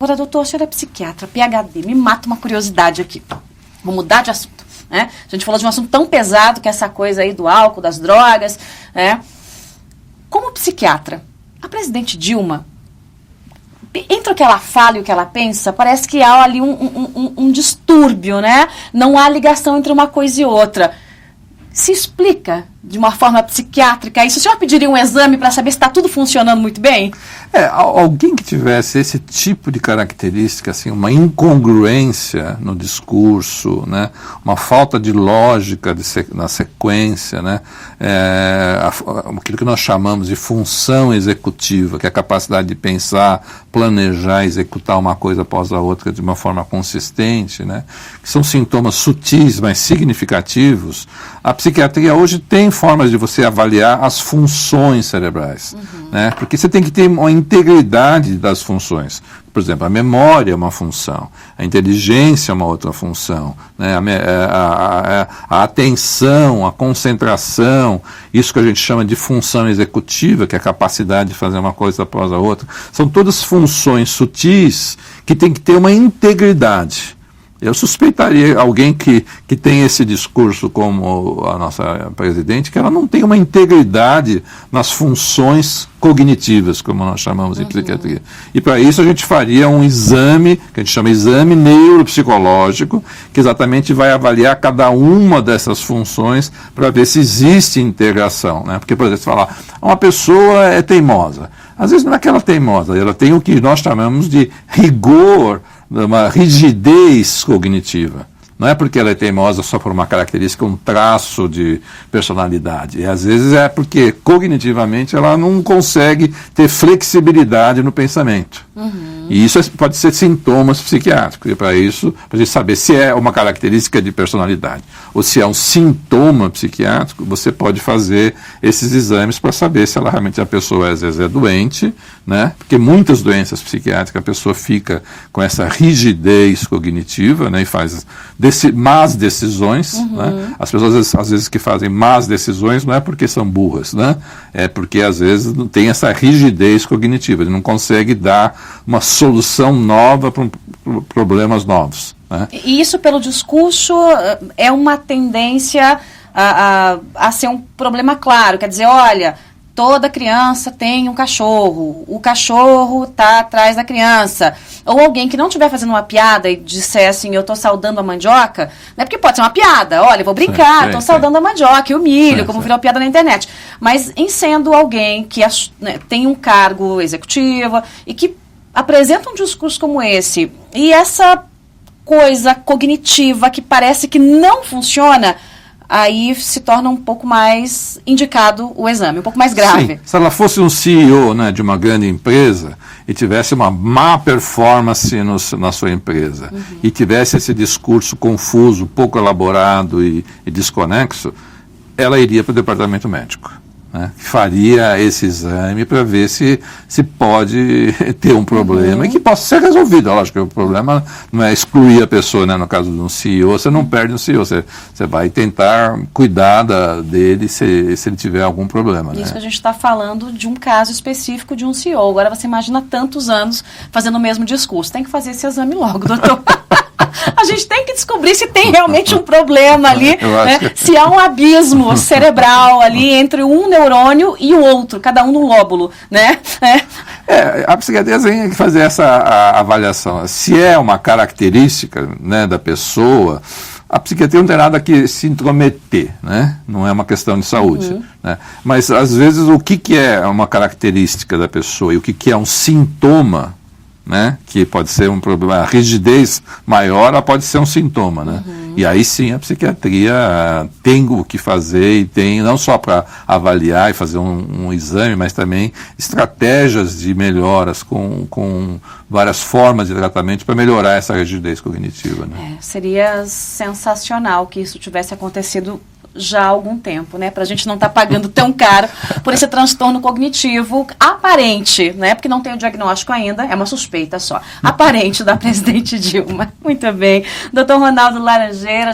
Ora, doutor, o senhor é psiquiatra, PhD, me mata uma curiosidade aqui. Vou mudar de assunto, né? A gente falou de um assunto tão pesado que é essa coisa aí do álcool, das drogas, né? Como psiquiatra, a presidente Dilma, entre o que ela fala e o que ela pensa, parece que há ali um distúrbio, né? Não há ligação entre uma coisa e outra. Se explica de uma forma psiquiátrica isso? O senhor pediria um exame para saber se está tudo funcionando muito bem? Alguém que tivesse esse tipo de característica, assim, uma incongruência no discurso, né, uma falta de lógica na sequência, né, aquilo que nós chamamos de função executiva, que é a capacidade de pensar, planejar, executar uma coisa após a outra de uma forma consistente, né, que são sintomas sutis, mas significativos. A psiquiatria hoje tem formas de você avaliar as funções cerebrais, né, porque você tem que ter uma integridade das funções. Por exemplo, a memória é uma função, a inteligência é uma outra função, né? A atenção, a concentração, isso que a gente chama de função executiva, que é a capacidade de fazer uma coisa após a outra, são todas funções sutis que tem que ter uma integridade. Eu suspeitaria alguém que tem esse discurso como a nossa presidente, que ela não tem uma integridade nas funções cognitivas, como nós chamamos em psiquiatria. E para isso a gente faria um exame, que a gente chama exame neuropsicológico, que exatamente vai avaliar cada uma dessas funções para ver se existe integração, né? Porque, por exemplo, você fala, uma pessoa é teimosa. Às vezes não é que ela é teimosa, ela tem o que nós chamamos de rigor, uma rigidez cognitiva. Não é porque ela é teimosa só por uma característica, um traço de personalidade. E às vezes é porque cognitivamente ela não consegue ter flexibilidade no pensamento. E isso pode ser sintomas psiquiátricos. E para isso, para a gente saber se é uma característica de personalidade ou se é um sintoma psiquiátrico, você pode fazer esses exames para saber se ela realmente a pessoa às vezes é doente, né? Porque muitas doenças psiquiátricas a pessoa fica com essa rigidez cognitiva, né? E faz más decisões, né? As pessoas às vezes que fazem más decisões não é porque são burras, né? É porque às vezes não tem essa rigidez cognitiva, ele não consegue dar uma solução nova para problemas novos, né? E isso, pelo discurso, é uma tendência a ser um problema claro, quer dizer, olha, toda criança tem um cachorro, o cachorro está atrás da criança. Ou alguém que não estiver fazendo uma piada e disser assim, eu estou saudando a mandioca, né? Porque pode ser uma piada, olha, eu vou brincar, estou saudando a mandioca e o milho, como virou piada na internet. Mas em sendo alguém que tem um cargo executivo e que apresenta um discurso como esse, e essa coisa cognitiva que parece que não funciona, aí se torna um pouco mais indicado o exame, um pouco mais grave. Sim. Se ela fosse um CEO, né, de uma grande empresa e tivesse uma má performance na sua empresa e tivesse esse discurso confuso, pouco elaborado e desconexo, ela iria para o departamento médico, né? Faria esse exame para ver se pode ter um problema e que possa ser resolvido. Lógico que o problema não é excluir a pessoa, né? No caso de um CEO, você não perde um CEO, você vai tentar cuidar dele se ele tiver algum problema. Isso, né? que a gente está falando de um caso específico de um CEO. Agora você imagina tantos anos fazendo o mesmo discurso. Tem que fazer esse exame logo, doutor. A gente tem que descobrir se tem realmente um problema ali, né? Se há um abismo cerebral ali entre um neurônio e o outro, cada um no lóbulo, né? A psiquiatria tem que fazer essa avaliação. Se é uma característica, né, da pessoa, a psiquiatria não tem nada que se intrometer, né? Não é uma questão de saúde. Né? Mas, às vezes, o que é uma característica da pessoa e o que é um sintoma, né, que pode ser um problema, a rigidez maior, ela pode ser um sintoma, né? E aí sim a psiquiatria tem o que fazer e tem não só para avaliar e fazer um exame, mas também estratégias de melhoras com várias formas de tratamento para melhorar essa rigidez cognitiva, né? Seria sensacional que isso tivesse acontecido já há algum tempo, né? Para a gente não estar pagando tão caro por esse transtorno cognitivo aparente, né? Porque não tem o diagnóstico ainda, é uma suspeita só, aparente da presidente Dilma. Muito bem. Dr. Ronaldo Laranjeira.